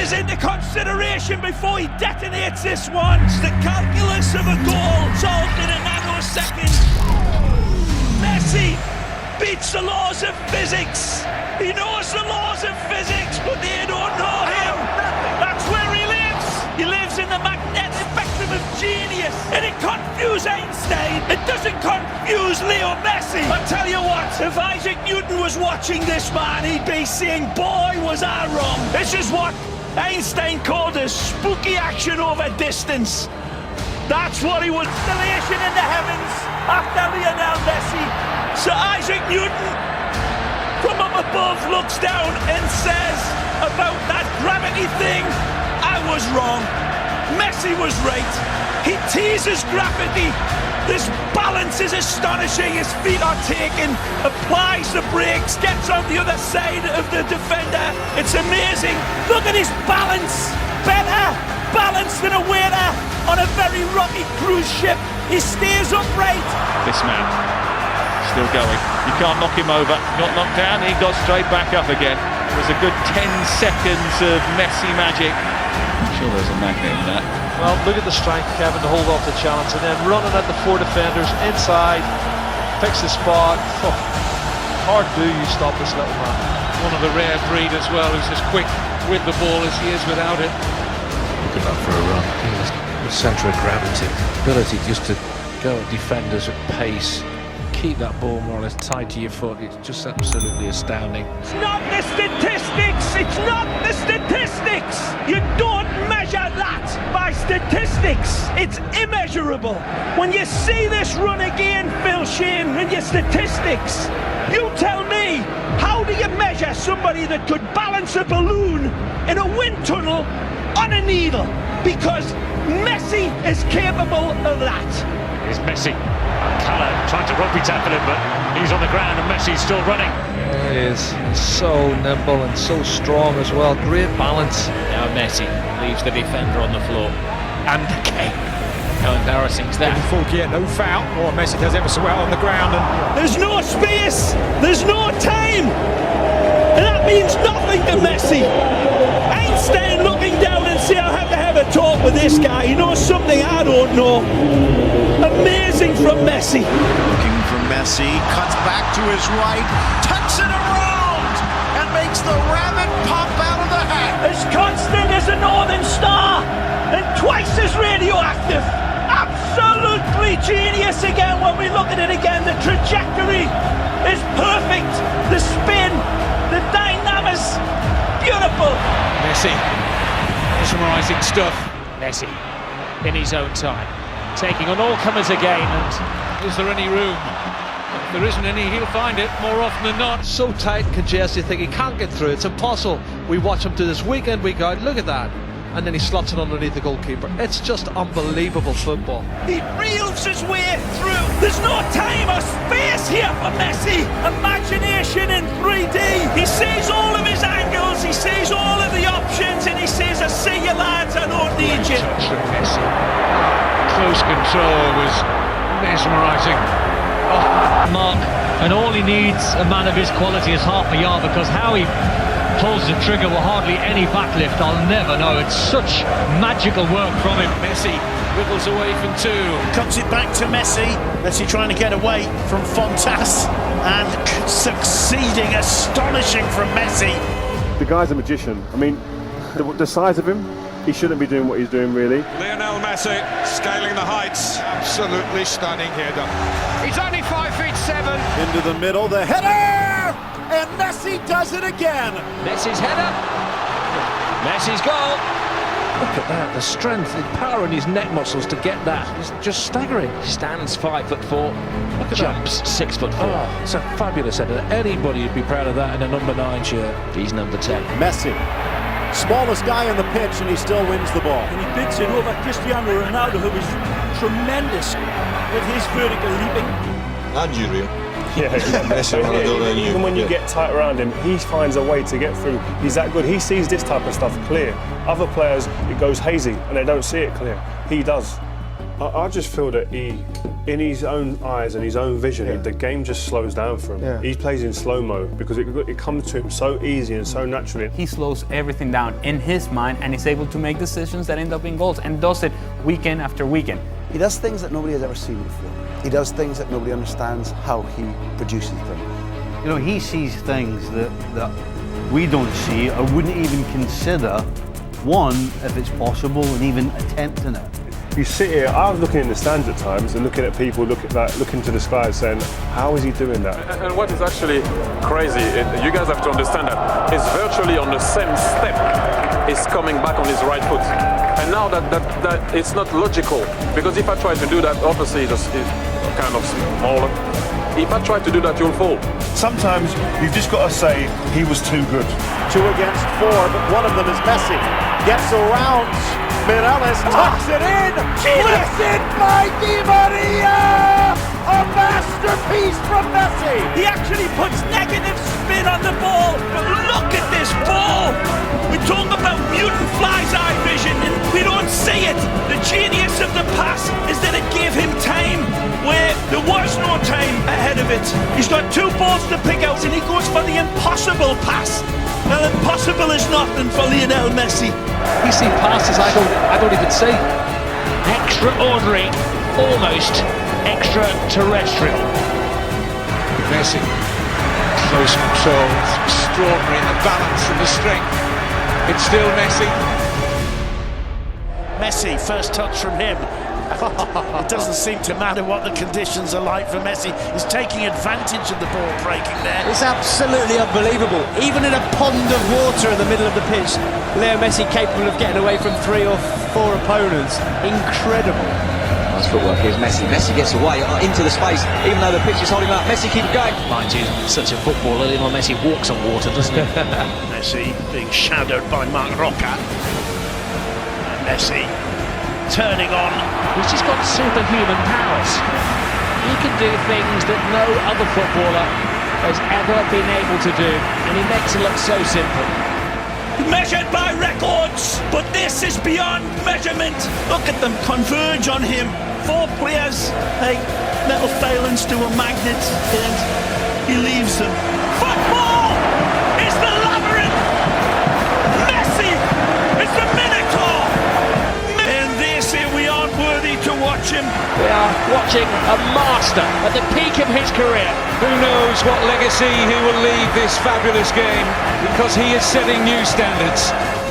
is into consideration before he detonates this one. It's the calculus of a goal solved in a nanosecond. Messi beats the laws of physics. He knows the laws of physics, but they don't know him. That's where he lives. He lives in the magnetic spectrum of genius. And it confused Einstein. It doesn't confuse Leo Messi. I tell you what, if Isaac Newton was watching this man, he'd be saying, boy, was I wrong. This is what Einstein called a spooky action over distance. That's what he was. Constellation in the heavens after Lionel Messi. Sir Isaac Newton from up above looks down and says about that gravity thing, I was wrong. Messi was right. He teases gravity. This balance is astonishing. His feet are taken, applies the brakes, gets on the other side of the defender. It's amazing. Look at his balance. Better balance than a waiter on a very rocky cruise ship. He stays upright. This man still going. You can't knock him over. Got knocked down, he got straight back up again. It was a good 10 seconds of Messi magic. I'm sure there's a magnet in that. Well, look at the strength, Kevin, to hold off the challenge, and then running at the four defenders inside, picks the spot. Oh, hard do you stop this little man. One of the rare breed as well, who's as quick with the ball as he is without it. Look at that for a run. The centre of gravity, ability just to go at defenders at pace, keep that ball more or less tied to your foot. It's just absolutely astounding. It's not the statistics. It's not the statistics. You don't measure that by statistics. It's immeasurable. When you see this run again, Phil Shane, in your statistics, you tell me, how do you measure somebody that could balance a balloon in a wind tunnel on a needle? Because Messi is capable of that. Here's Messi. Colour trying to rugby tackle him, but he's on the ground and Messi's still running. He is so nimble and so strong as well. Great balance. Now Messi leaves the defender on the floor. And Kane. How embarrassing is that? No foul. Oh, Messi does ever so well on the ground. And there's no space. There's no time. And that means nothing to Messi. Einstein looking down and say, I have a talk with this guy. He knows something I don't know. Amazing from Messi. Looking for Messi, cuts back to his right, tucks it around, and makes the rabbit pop out of the hat. As constant as a northern star, and twice as radioactive. Absolutely genius again when we look at it again. The trajectory is perfect. The spin, the dynamics, beautiful. Messi, mesmerising stuff. Messi, in his own time, taking on all comers again. And is there any room? If there isn't any, he'll find it more often than not. So tight and congested, you think he can't get through. It's impossible. We watch him do this week in, week out. Look at that. And then he slots it underneath the goalkeeper. It's just unbelievable football. He reels his way through. There's no time or space here for Messi. Imagination in 3D. He sees all of his angles, he sees all of the options, and he says, I see you lads, I don't need you. Touch from Messi. Close control was mesmerising. oh, Mark, and all he needs, a man of his quality, is half a yard, because how he pulls the trigger with hardly any backlift, I'll never know. It's such magical work from him. Messi wiggles away from two. Comes it back to Messi. Messi trying to get away from Fontas and succeeding. Astonishing from Messi. The guy's a magician. I mean, the size of him, he shouldn't be doing what he's doing, really. Lionel Messi scaling the heights. Absolutely stunning header. He's only 5'7". Into the middle, the header! And Messi does it again. Messi's header. Messi's goal. Look at that, the strength, the power in his neck muscles to get that. It's just staggering. Stands 5'4". Look at jumps that. 6'4". Oh, it's a fabulous header. Anybody would be proud of that in a number 9 shirt. He's number 10. Messi, smallest guy on the pitch, and he still wins the ball. And he bids it over Cristiano Ronaldo, who is tremendous with his vertical leaping. And you, Rio. Yeah, even when you get tight around him, he finds a way to get through. He's that good. He sees this type of stuff clear. Other players, it goes hazy and they don't see it clear. He does. I just feel that in his own eyes and his own vision, the game just slows down for him. He plays in slow-mo because it comes to him so easy and so naturally. He slows everything down in his mind and is able to make decisions that end up in goals, and does it weekend after weekend. He does things that nobody has ever seen before. He does things that nobody understands how he produces them. You know, he sees things that we don't see or wouldn't even consider, one, if it's possible, and even attempting it. You sit here, I was looking in the stands at times and looking at people looking to the sky and saying, how is he doing that? And what is actually crazy, you guys have to understand that he's virtually on the same step. He's coming back on his right foot. And now that it's not logical, because if I try to do that, obviously it's kind of smaller. If I try to do that, you'll fall. Sometimes you've just got to say he was too good. 2 against 4, but one of them is Messi. Gets around. Mireles tucks it in. Listen by Di Maria. A masterpiece from Messi. He actually puts negative spin on the ball. But look at this ball. We talk about mutant fly's eye vision and we don't see it. The genius of the pass is that it gave him time where there was no time ahead of it. He's got 2 balls to pick out and he goes for the impossible pass. Well, impossible is nothing for Lionel Messi. We see passes I don't even see. Extraordinary, almost extraterrestrial. Messi, close control, extraordinary in the balance and the strength. It's still Messi. Messi, first touch from him. It doesn't seem to matter what the conditions are like for Messi. He's taking advantage of the ball breaking there. It's absolutely unbelievable. Even in a pond of water in the middle of the pitch, Leo Messi capable of getting away from 3 or 4 opponents. Incredible. Nice footwork. Here's Messi. Messi gets away into the space, even though the pitch is holding him up. Messi keeps going. Mind you, such a footballer, Lionel Messi walks on water, doesn't he? Messi being shadowed by Marc Roca. And Messi turning on. He's just got superhuman powers. He can do things that no other footballer has ever been able to do, and he makes it look so simple. Measured by records, but this is beyond measurement. Look at them converge on him. 4 players, like little failings to a magnet, and he leaves them. Football is the labyrinth. Messi is the Minotaur. And they say we aren't worthy to watch him. We are watching a master at the peak of his career. Who knows what legacy he will leave this fabulous game, because he is setting new standards.